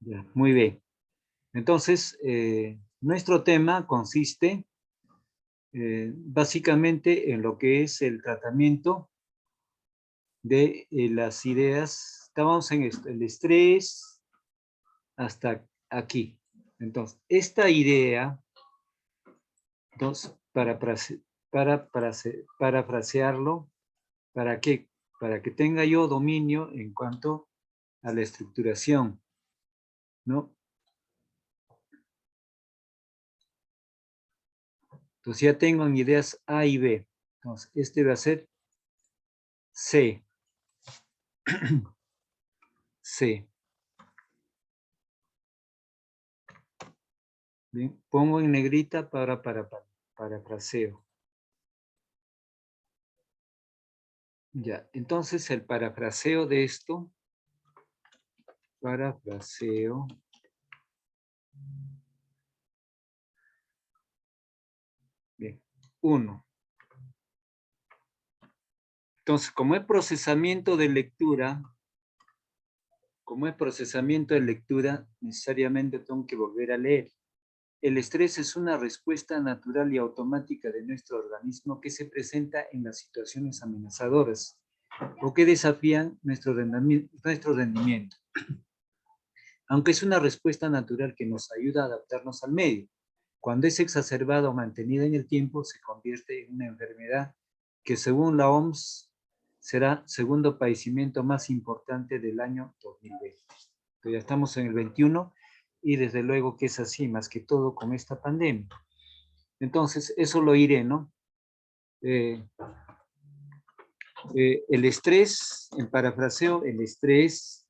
Ya, muy bien. Entonces, nuestro tema consiste básicamente en lo que es el tratamiento de las ideas. Estábamos en esto, el estrés hasta aquí. Entonces, esta idea, entonces, parafrasearlo, ¿para qué? Para que tenga yo dominio en cuanto a la estructuración, ¿no? Entonces ya tengo en ideas A y B. Entonces, este va a ser C. C. Bien, pongo en negrita para parafraseo. Ya, entonces el parafraseo de esto, parafraseo, bien, 1. Entonces, como es procesamiento de lectura, necesariamente tengo que volver a leer. El estrés es una respuesta natural y automática de nuestro organismo que se presenta en las situaciones amenazadoras o que desafían nuestro rendimiento. Aunque es una respuesta natural que nos ayuda a adaptarnos al medio. Cuando es exacerbada o mantenida en el tiempo, se convierte en una enfermedad que, según la OMS, será segundo padecimiento más importante del año 2020. Entonces ya estamos en el 21 y desde luego que es así, más que todo con esta pandemia. Entonces, eso lo iré, ¿no? El estrés, en parafraseo, el estrés,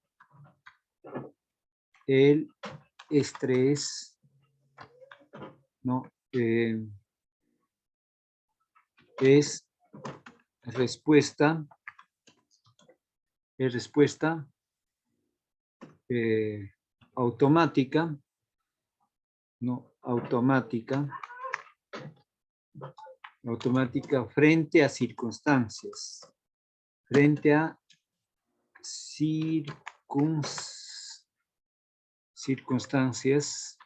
¿no? Es respuesta automática, ¿no? Automática frente a circunstancias, frente a circunstancias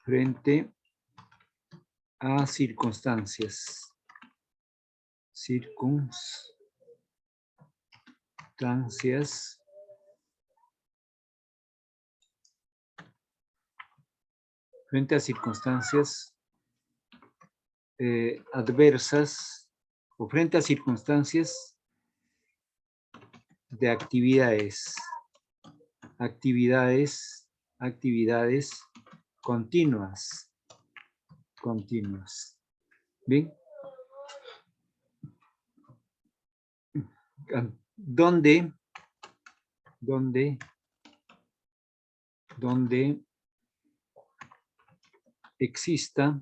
frente a circunstancias adversas o frente a circunstancias de actividades continuas. ¿Bien? Donde exista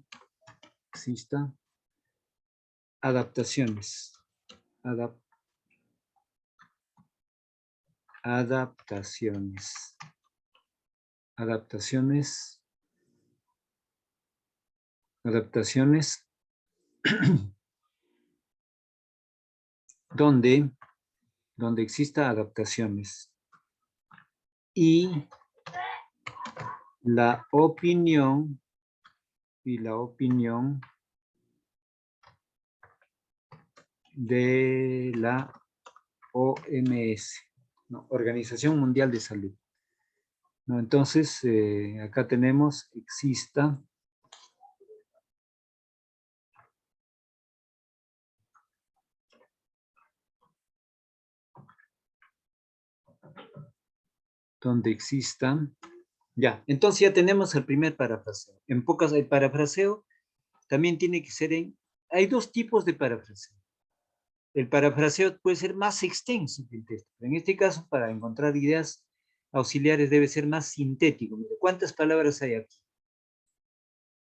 adaptaciones donde exista adaptaciones y la opinión de la OMS, ¿no? Organización Mundial de Salud, ¿no? Entonces, acá tenemos exista donde existan. Ya, entonces ya tenemos el primer parafraseo. En pocas, el parafraseo también tiene que ser hay dos tipos de parafraseo. El parafraseo puede ser más extenso que el texto. En este caso, para encontrar ideas auxiliares debe ser más sintético. Mire, ¿cuántas palabras hay aquí?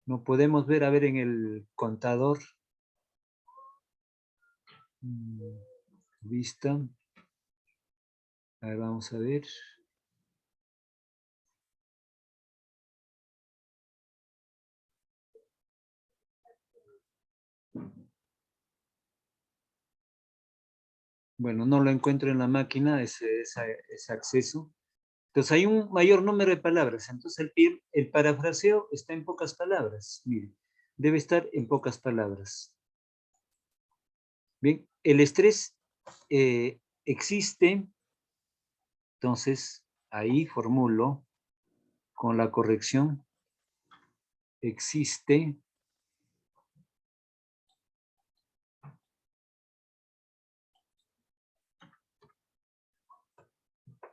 No podemos ver, a ver, en el contador. Vista. A ver, vamos a ver. Bueno, no lo encuentro en la máquina, ese acceso. Entonces hay un mayor número de palabras. Entonces el parafraseo está en pocas palabras. Miren, debe estar en pocas palabras. Bien, el estrés existe. Entonces ahí formulo con la corrección. Existe.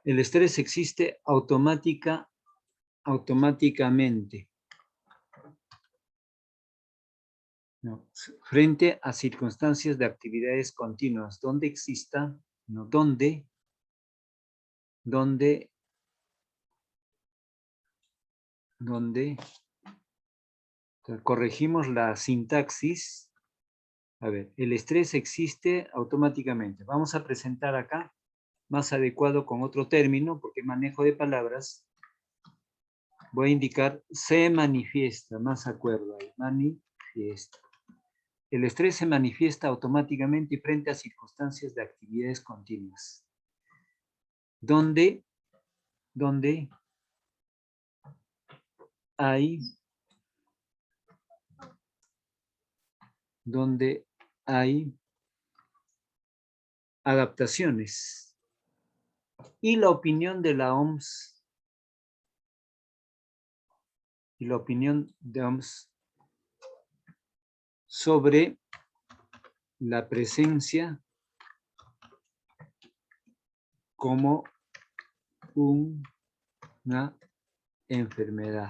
El estrés existe automáticamente. No, frente a circunstancias de actividades continuas, donde exista, no, donde corregimos la sintaxis. A ver, el estrés existe automáticamente. Vamos a presentar acá más adecuado con otro término, porque manejo de palabras. Voy a indicar se manifiesta, más acuerdo ahí, manifiesta. El estrés se manifiesta automáticamente frente a circunstancias de actividades continuas. Donde hay adaptaciones. Y la opinión de la OMS sobre la presencia como una enfermedad.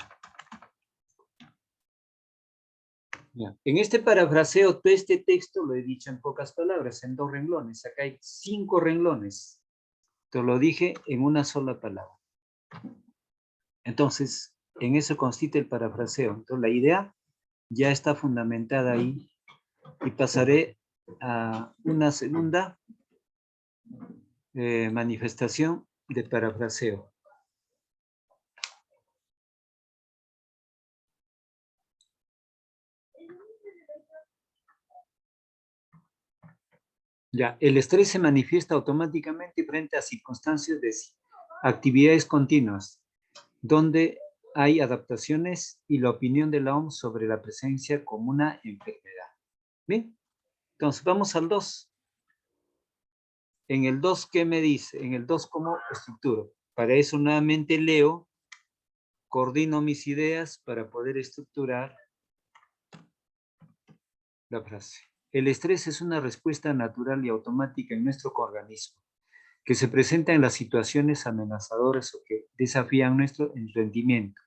Ya. En este parafraseo, todo este texto lo he dicho en pocas palabras, en 2 renglones. Acá hay 5 renglones. Te lo dije en una sola palabra. Entonces, en eso consiste el parafraseo. Entonces, la idea ya está fundamentada ahí. Y pasaré a una segunda manifestación de parafraseo. Ya, el estrés se manifiesta automáticamente frente a circunstancias de actividades continuas, donde hay adaptaciones y la opinión de la OMS sobre la presencia como una enfermedad. Bien, entonces vamos al 2. En el 2, ¿qué me dice? En el 2, ¿cómo estructuro? Para eso nuevamente leo, coordino mis ideas para poder estructurar la frase. El estrés es una respuesta natural y automática en nuestro organismo, que se presenta en las situaciones amenazadoras o que desafían nuestro rendimiento.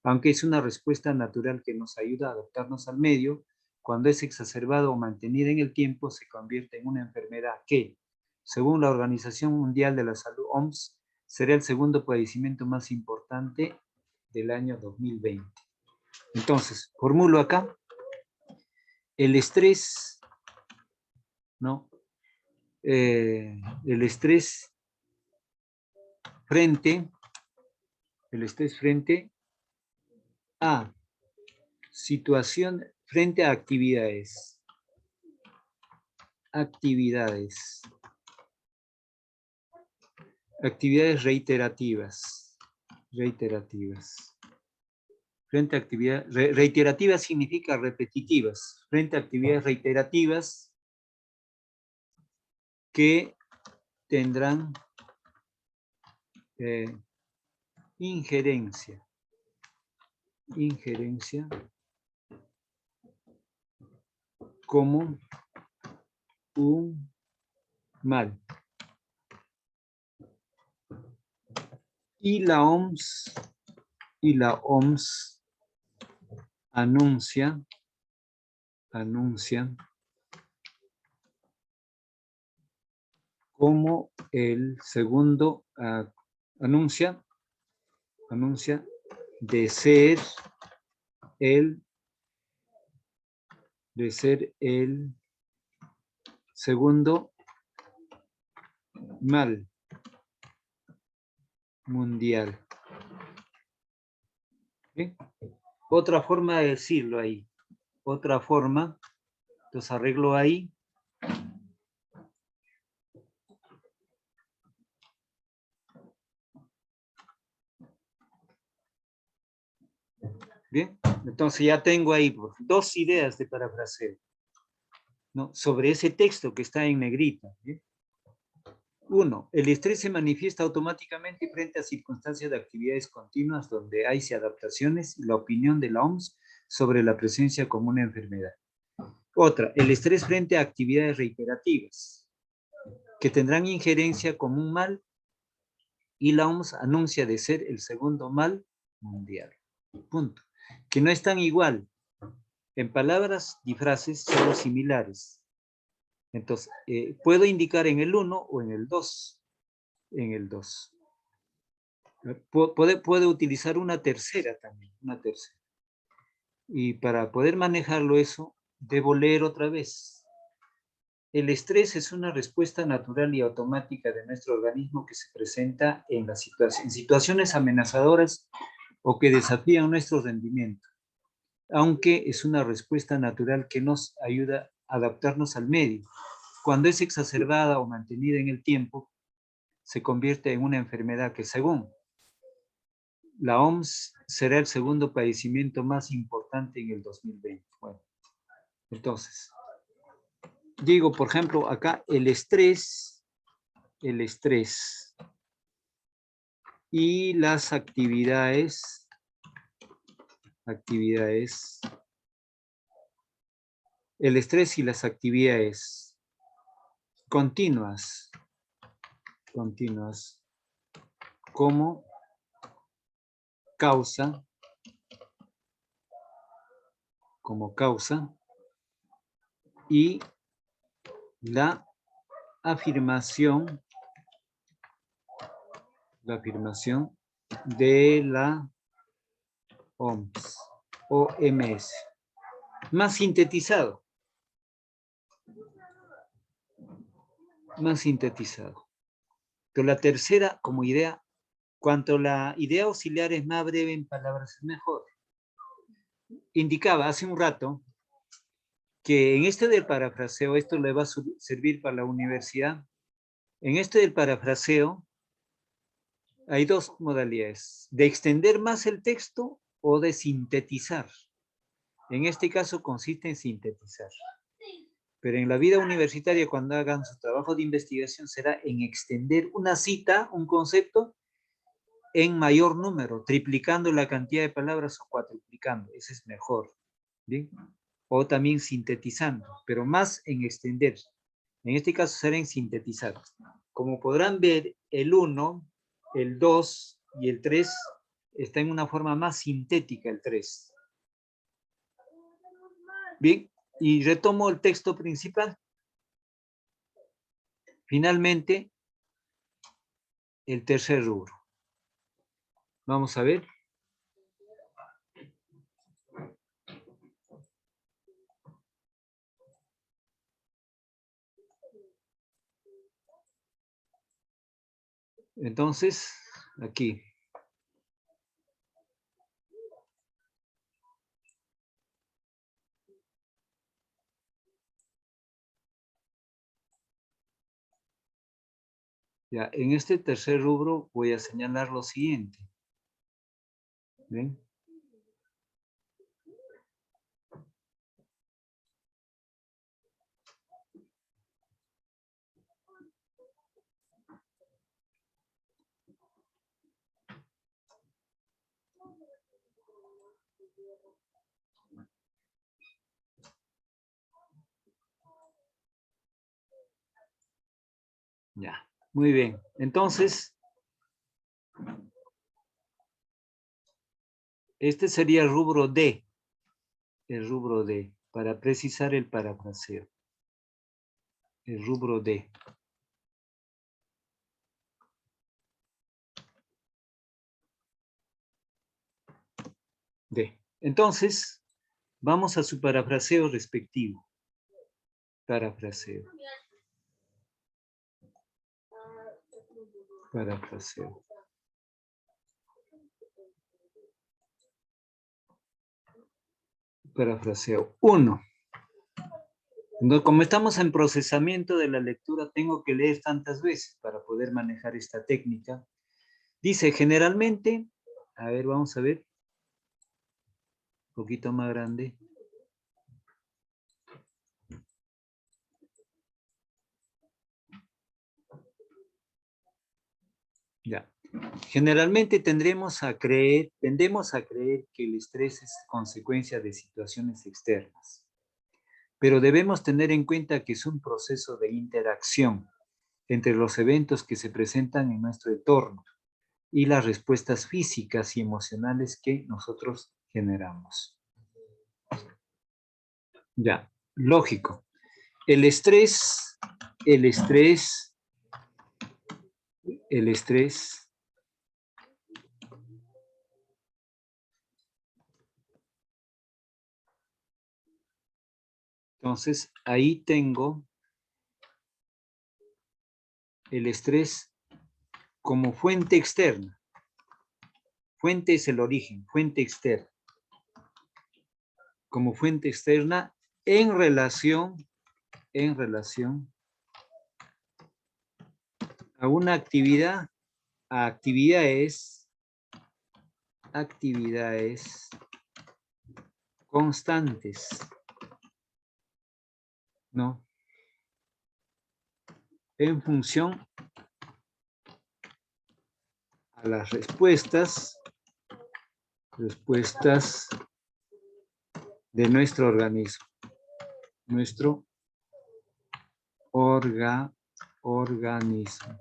Aunque es una respuesta natural que nos ayuda a adaptarnos al medio, cuando es exacerbado o mantenida en el tiempo, se convierte en una enfermedad que, según la Organización Mundial de la Salud, OMS, será el segundo padecimiento más importante del año 2020. Entonces, formulo acá, el estrés, ¿no? El estrés frente a situación, frente a actividades reiterativas. Frente a actividades reiterativas significa repetitivas. Frente a actividades reiterativas que tendrán injerencia como un mal. Y la OMS anuncia como el segundo, anuncia de ser el segundo mal mundial. ¿Sí? Otra forma de decirlo ahí. Otra forma. Entonces arreglo ahí. Entonces ya tengo ahí dos ideas de parafraseo, ¿no? Sobre ese texto que está en negrita. ¿Bien? Uno, el estrés se manifiesta automáticamente frente a circunstancias de actividades continuas donde hay adaptaciones y la opinión de la OMS sobre la presencia como una enfermedad. Otra, el estrés frente a actividades reiterativas que tendrán injerencia como un mal y la OMS anuncia de ser el segundo mal mundial. Punto. Que no están igual. En palabras y frases son similares. Entonces, puedo indicar en el 1 o en el 2. En el 2. Puede utilizar una tercera también, una tercera. Y para poder manejarlo eso, debo leer otra vez. El estrés es una respuesta natural y automática de nuestro organismo que se presenta en situaciones amenazadoras o que desafían nuestro rendimiento, aunque es una respuesta natural que nos ayuda a adaptarnos al medio. Cuando es exacerbada o mantenida en el tiempo, se convierte en una enfermedad que, según la OMS, será el segundo padecimiento más importante en el 2020. Bueno, entonces, digo, por ejemplo, acá el estrés y las actividades el estrés y las actividades continuas como causa y la afirmación de la OMS. Más sintetizado. Pero la tercera, como idea, cuanto la idea auxiliar es más breve en palabras, es mejor. Indicaba hace un rato que en este del parafraseo, esto le va a servir para la universidad, en este del parafraseo hay dos modalidades, de extender más el texto o de sintetizar. En este caso consiste en sintetizar. Pero en la vida universitaria, cuando hagan su trabajo de investigación, será en extender una cita, un concepto, en mayor número, triplicando la cantidad de palabras o cuatriplicando. Ese es mejor. ¿Bien? O también sintetizando, pero más en extender. En este caso será en sintetizar. Como podrán ver, el 1, el 2 y el 3 está en una forma más sintética, el 3. Bien, y retomo el texto principal. Finalmente, el tercer rubro. Vamos a ver. Entonces, aquí. Ya, en este tercer rubro voy a señalar lo siguiente. ¿Ven? Ya, muy bien. Entonces, este sería el rubro D. El rubro D, para precisar el parafraseo. El rubro D. D. Entonces, vamos a su parafraseo respectivo. Parafraseo. Parafraseo. Parafraseo. 1. Como estamos en procesamiento de la lectura, tengo que leer tantas veces para poder manejar esta técnica. Dice, generalmente, a ver, vamos a ver. poquito más grande. Ya. Generalmente tendemos a creer que el estrés es consecuencia de situaciones externas, pero debemos tener en cuenta que es un proceso de interacción entre los eventos que se presentan en nuestro entorno y las respuestas físicas y emocionales que nosotros generamos. Ya, lógico. El estrés entonces ahí tengo el estrés como fuente externa. Fuente es el origen, fuente externa. Como fuente externa en relación a una actividad, a actividades constantes, ¿no? En función a las respuestas de nuestro organismo, organismo.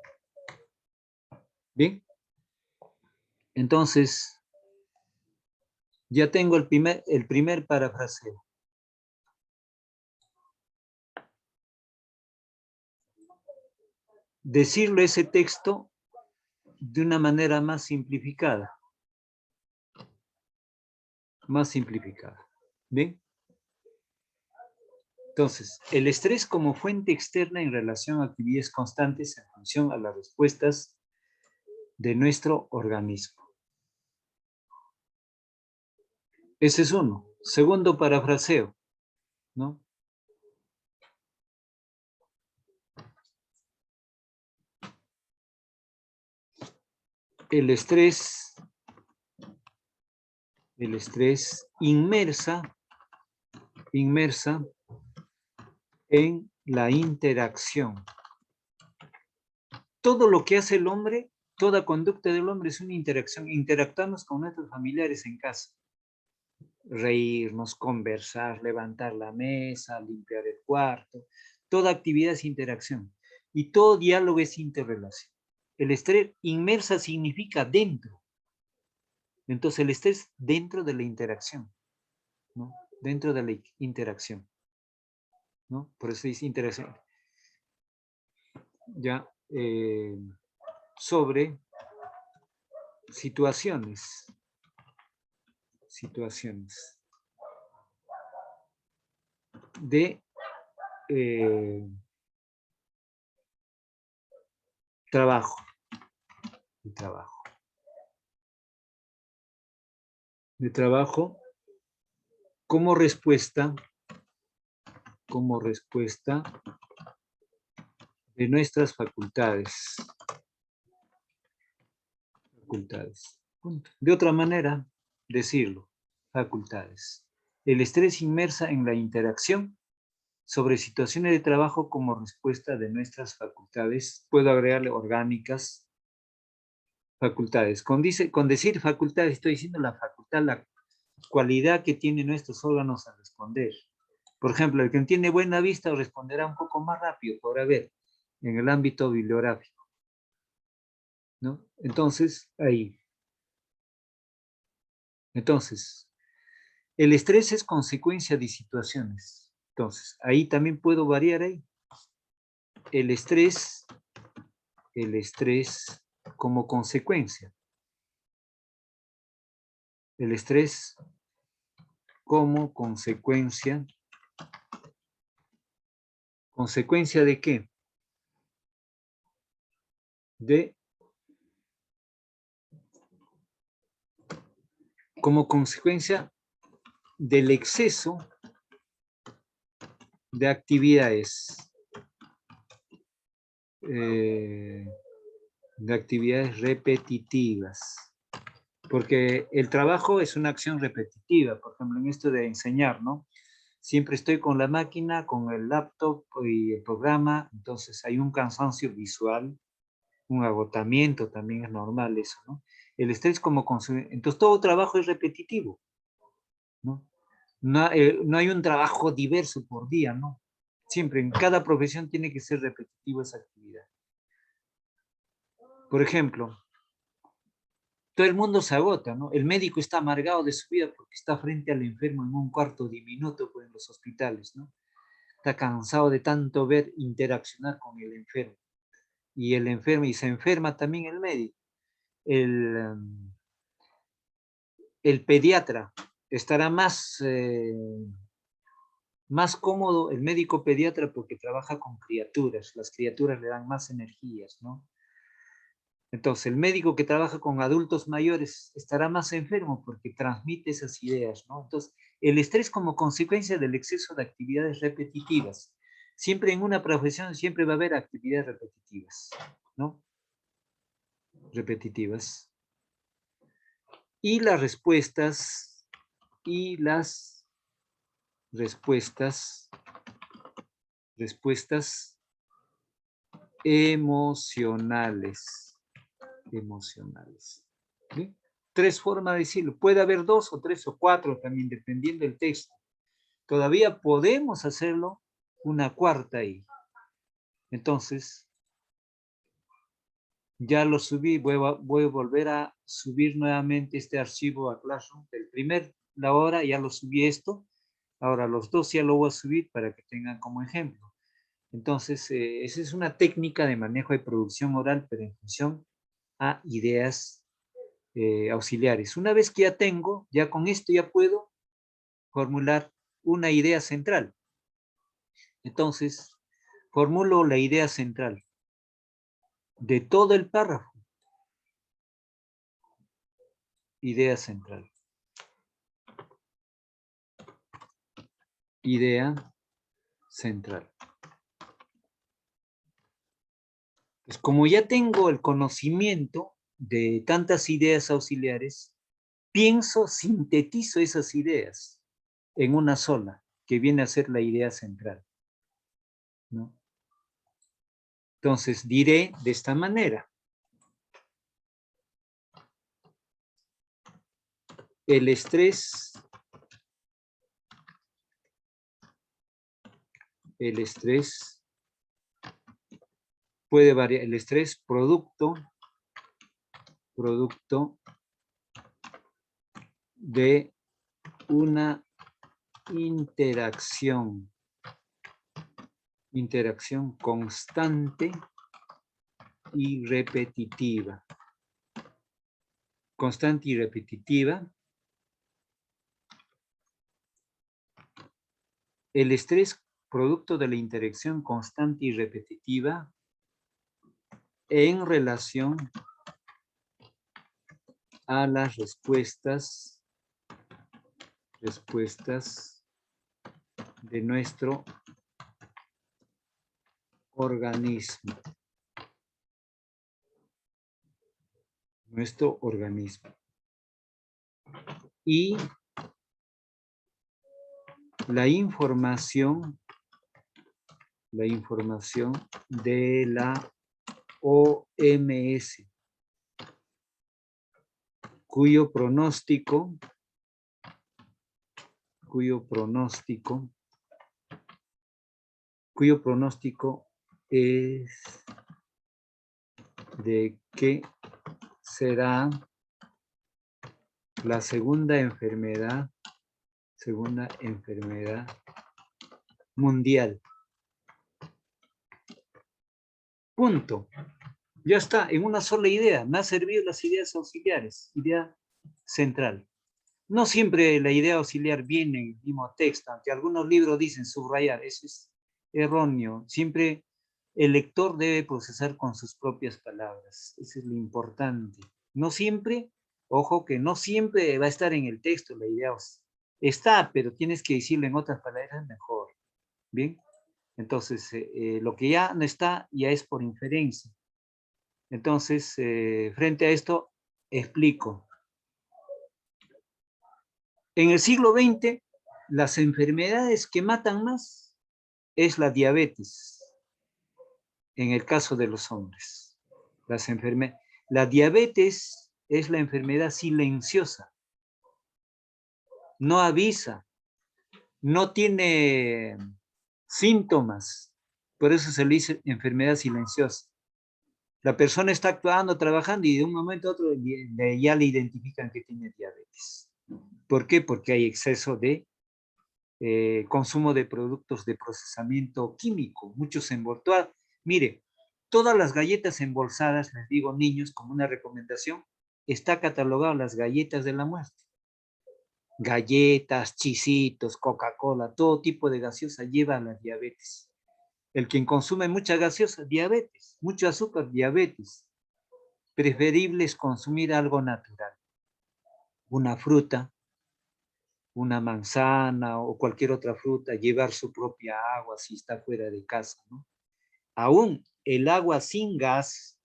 Bien, entonces ya tengo el primer parafraseo. Decirlo ese texto de una manera más simplificada. ¿Bien? Entonces, el estrés como fuente externa en relación a actividades constantes en función a las respuestas de nuestro organismo. Ese es uno. Segundo parafraseo, ¿no? El estrés inmersa en la interacción. Todo lo que hace el hombre, toda conducta del hombre es una interacción. Interactuamos con nuestros familiares en casa. Reírnos, conversar, levantar la mesa, limpiar el cuarto. Toda actividad es interacción. Y todo diálogo es interrelación. El estrés inmersa significa dentro. Entonces el estrés dentro de la interacción, ¿no? Dentro de la interacción, ¿no? Por eso es interacción. Ya, sobre situaciones de trabajo, como respuesta de nuestras facultades. Punto. De otra manera, decirlo, facultades. El estrés inmersa en la interacción sobre situaciones de trabajo como respuesta de nuestras facultades. Puedo agregarle orgánicas, facultades. Con decir facultades estoy diciendo la facultad, la cualidad que tienen nuestros órganos a responder. Por ejemplo, el que tiene buena vista responderá un poco más rápido, podrá ver, en el ámbito bibliográfico, ¿no? Entonces, ahí. Entonces, el estrés es consecuencia de situaciones. Entonces, ahí también puedo variar ahí. El estrés como consecuencia. El estrés como consecuencia. ¿Consecuencia de qué? Como consecuencia del exceso de actividades repetitivas. Porque el trabajo es una acción repetitiva, por ejemplo, en esto de enseñar, ¿no? Siempre estoy con la máquina, con el laptop y el programa, entonces hay un cansancio visual, un agotamiento, también es normal eso, ¿no? El estrés como consecuencia, entonces todo trabajo es repetitivo, ¿no? No hay un trabajo diverso por día, ¿no? Siempre, en cada profesión tiene que ser repetitivo esa actividad. Por ejemplo, todo el mundo se agota, ¿no? El médico está amargado de su vida porque está frente al enfermo en un cuarto diminuto pues, en los hospitales, ¿no? Está cansado de tanto ver interaccionar con el enfermo. Y el enfermo, y se enferma también el médico. El pediatra estará más cómodo, el médico pediatra, porque trabaja con criaturas. Las criaturas le dan más energías, ¿no? Entonces, el médico que trabaja con adultos mayores estará más enfermo porque transmite esas ideas, ¿no? Entonces, el estrés como consecuencia del exceso de actividades repetitivas. Siempre en una profesión, siempre va a haber actividades repetitivas, ¿no? Repetitivas. Y las respuestas, y las respuestas emocionales. ¿Sí? Tres formas de decirlo. Puede haber dos o tres o cuatro también, dependiendo del texto. Todavía podemos hacerlo una cuarta ahí. Entonces, ya lo subí, voy a volver a subir nuevamente este archivo a Classroom. La hora ya lo subí esto. Ahora los dos ya lo voy a subir para que tengan como ejemplo. Entonces, esa es una técnica de manejo de producción oral, pero en función a ideas auxiliares. Una vez que ya tengo, ya con esto ya puedo formular una idea central. Entonces, formulo la idea central de todo el párrafo. Idea central. Idea central. Pues como ya tengo el conocimiento de tantas ideas auxiliares, pienso, sintetizo esas ideas en una sola, que viene a ser la idea central, ¿no? Entonces diré de esta manera. El estrés puede variar. El estrés producto de una interacción constante y repetitiva. Constante y repetitiva. El estrés producto de la interacción constante y repetitiva en relación a las respuestas de nuestro organismo. Y la información de la OMS, cuyo pronóstico es de que será la segunda enfermedad mundial. Punto. Ya está, en una sola idea. Me han servido las ideas auxiliares. Idea central. No siempre la idea auxiliar viene en el mismo texto, aunque algunos libros dicen subrayar. Eso es erróneo. Siempre el lector debe procesar con sus propias palabras. Eso es lo importante. No siempre, ojo que no siempre va a estar en el texto la idea. Está, pero tienes que decirlo en otras palabras mejor. ¿Bien? Entonces, lo que ya no está, ya es por inferencia. Entonces, frente a esto, explico. En el siglo XX, las enfermedades que matan más es la diabetes, en el caso de los hombres. La diabetes es la enfermedad silenciosa, no avisa, no tiene síntomas, por eso se le dice enfermedad silenciosa. La persona está actuando, trabajando y de un momento a otro ya le identifican que tiene diabetes. ¿Por qué? Porque hay exceso de consumo de productos de procesamiento químico, muchos envoltuados. Mire, todas las galletas embolsadas, les digo niños, como una recomendación, está catalogado las galletas de la muerte. Galletas, chisitos, Coca-Cola, todo tipo de gaseosa lleva a la diabetes. El quien consume mucha gaseosa, diabetes, mucho azúcar, diabetes. Preferible es consumir algo natural, una fruta, una manzana o cualquier otra fruta, llevar su propia agua si está fuera de casa, ¿no? Aún el agua sin gas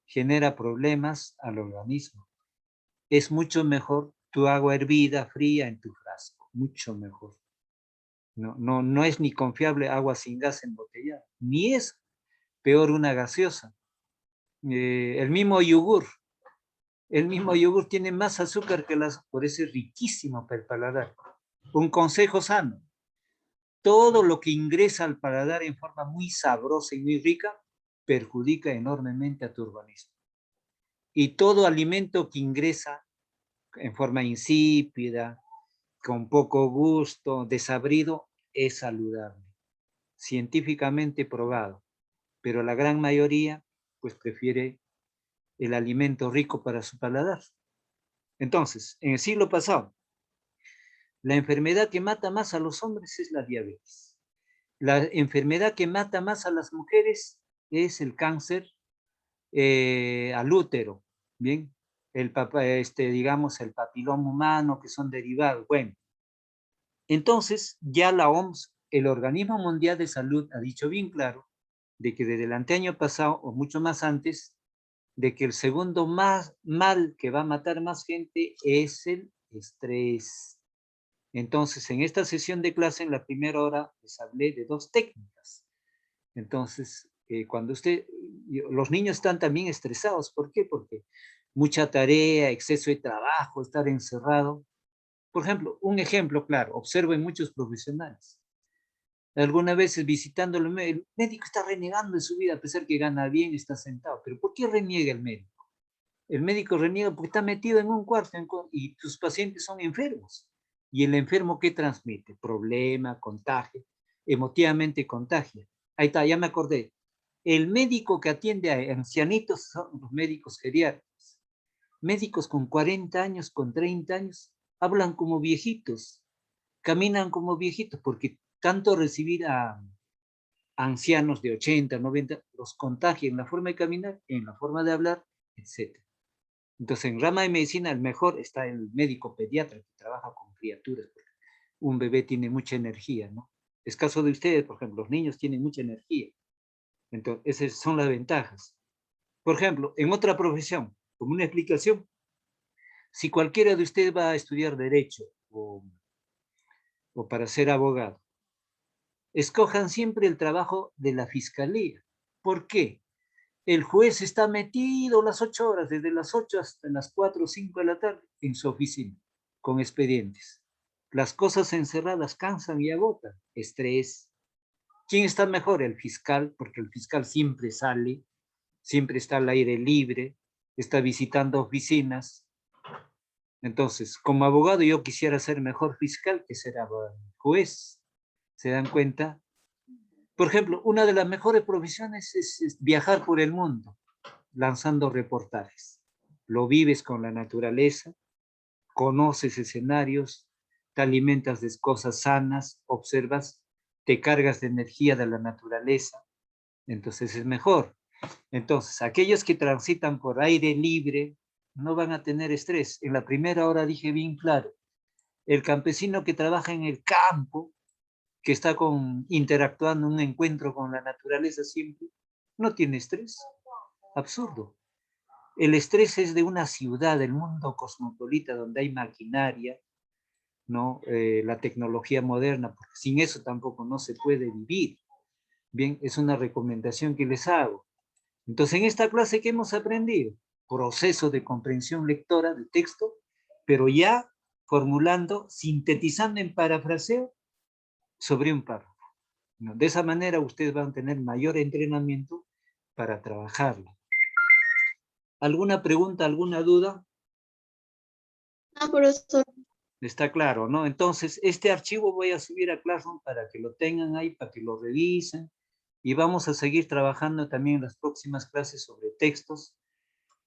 genera problemas al organismo. Es mucho mejor tu agua hervida, fría en tu frasco, mucho mejor. No es ni confiable agua sin gas embotellada, ni es peor una gaseosa. El mismo yogur tiene más azúcar que las, por eso es riquísimo para el paladar. Un consejo sano: todo lo que ingresa al paladar en forma muy sabrosa y muy rica perjudica enormemente a tu organismo. Y todo alimento que ingresa en forma insípida, con poco gusto, desabrido, es saludable, científicamente probado, pero la gran mayoría pues prefiere el alimento rico para su paladar. Entonces, en el siglo pasado, la enfermedad que mata más a los hombres es la diabetes. La enfermedad que mata más a las mujeres es el cáncer al útero, ¿bien? Digamos, el papiloma humano, que son derivados. Bueno, entonces ya la OMS, el Organismo Mundial de Salud, ha dicho bien claro de que desde el anteaño pasado, o mucho más antes, de que el segundo más mal que va a matar más gente es el estrés. Entonces, en esta sesión de clase, en la primera hora, les hablé de dos técnicas. Entonces, los niños están también estresados. ¿Por qué? Porque mucha tarea, exceso de trabajo, estar encerrado. Por ejemplo, un ejemplo claro, observo en muchos profesionales. Algunas veces visitándolo, el médico está renegando de su vida, a pesar que gana bien, está sentado. ¿Pero por qué reniega el médico? El médico reniega porque está metido en un cuarto y tus pacientes son enfermos. ¿Y el enfermo qué transmite? Problema, contagio, emotivamente contagia. Ahí está, ya me acordé. El médico que atiende a ancianitos son los médicos geriátricos. Médicos con 40 años, con 30 años, hablan como viejitos, caminan como viejitos, porque tanto recibir a ancianos de 80, 90, los contagia en la forma de caminar, en la forma de hablar, etc. Entonces, en rama de medicina, el mejor está el médico pediatra que trabaja con criaturas. Un bebé tiene mucha energía, ¿no? Es caso de ustedes, por ejemplo, los niños tienen mucha energía. Entonces, esas son las ventajas. Por ejemplo, en otra profesión, como una explicación, si cualquiera de ustedes va a estudiar derecho o para ser abogado, escojan siempre el trabajo de la fiscalía. ¿Por qué? El juez está metido las 8 horas, desde las 8 hasta las 4 o 5 de la tarde, en su oficina, con expedientes. Las cosas encerradas cansan y agotan. Estrés. ¿Quién está mejor? El fiscal, porque el fiscal siempre sale, siempre está al aire libre, está visitando oficinas. Entonces, como abogado, yo quisiera ser mejor fiscal que ser juez. ¿Se dan cuenta? Por ejemplo, una de las mejores profesiones es viajar por el mundo, lanzando reportajes. Lo vives con la naturaleza, conoces escenarios, te alimentas de cosas sanas, observas, te cargas de energía de la naturaleza, entonces es mejor. Entonces, aquellos que transitan por aire libre no van a tener estrés. En la primera hora dije bien claro, el campesino que trabaja en el campo, que está interactuando en un encuentro con la naturaleza siempre, no tiene estrés. Absurdo. El estrés es de una ciudad, del mundo cosmopolita, donde hay maquinaria, ¿no? La tecnología moderna, porque sin eso tampoco no se puede vivir. Bien, es una recomendación que les hago. Entonces, en esta clase, ¿qué hemos aprendido? Proceso de comprensión lectora de texto, pero ya formulando, sintetizando en parafraseo sobre un párrafo, ¿no? De esa manera ustedes van a tener mayor entrenamiento para trabajarlo. ¿Alguna pregunta, alguna duda? No, profesor. Está claro, ¿no? Entonces, este archivo voy a subir a Classroom para que lo tengan ahí, para que lo revisen. Y vamos a seguir trabajando también en las próximas clases sobre textos.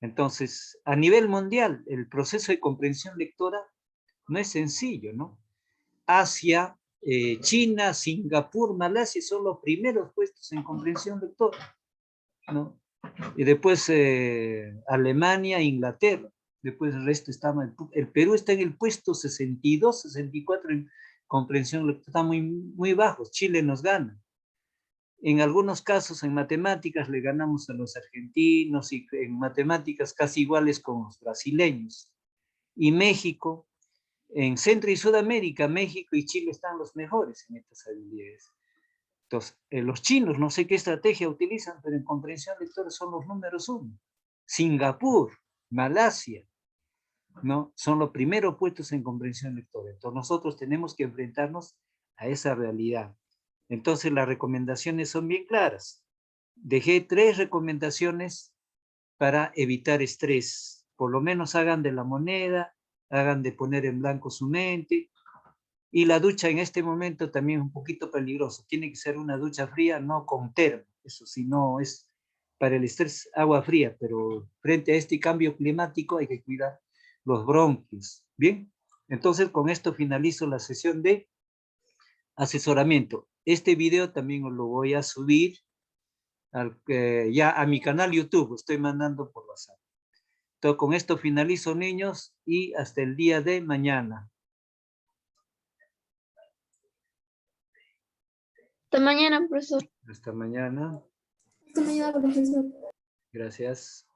Entonces, a nivel mundial, el proceso de comprensión lectora no es sencillo, ¿no? Asia, China, Singapur, Malasia son los primeros puestos en comprensión lectora, ¿no? Y después Alemania, Inglaterra. Después el resto está, el Perú está en el puesto 62, 64 en comprensión lectora, está muy, muy bajos. Chile nos gana. En algunos casos en matemáticas le ganamos a los argentinos y en matemáticas casi iguales con los brasileños. Y México, en Centro y Sudamérica, México y Chile están los mejores en estas habilidades. Entonces, los chinos, no sé qué estrategia utilizan, pero en comprensión lectora son los números 1. Singapur, Malasia, ¿no? Son los primeros puestos en comprensión lectora. Entonces, nosotros tenemos que enfrentarnos a esa realidad. Entonces, las recomendaciones son bien claras. Dejé 3 recomendaciones para evitar estrés. Por lo menos hagan de la moneda, hagan de poner en blanco su mente. Y la ducha en este momento también es un poquito peligroso. Tiene que ser una ducha fría, no con termo. Eso sí, no es para el estrés agua fría, pero frente a este cambio climático hay que cuidar los bronquios. Bien, entonces con esto finalizo la sesión de asesoramiento. Este video también lo voy a subir ya a mi canal YouTube, estoy mandando por WhatsApp. Entonces, con esto finalizo, niños, y hasta el día de mañana. Hasta mañana, profesor. Hasta mañana. Hasta mañana, profesor. Gracias.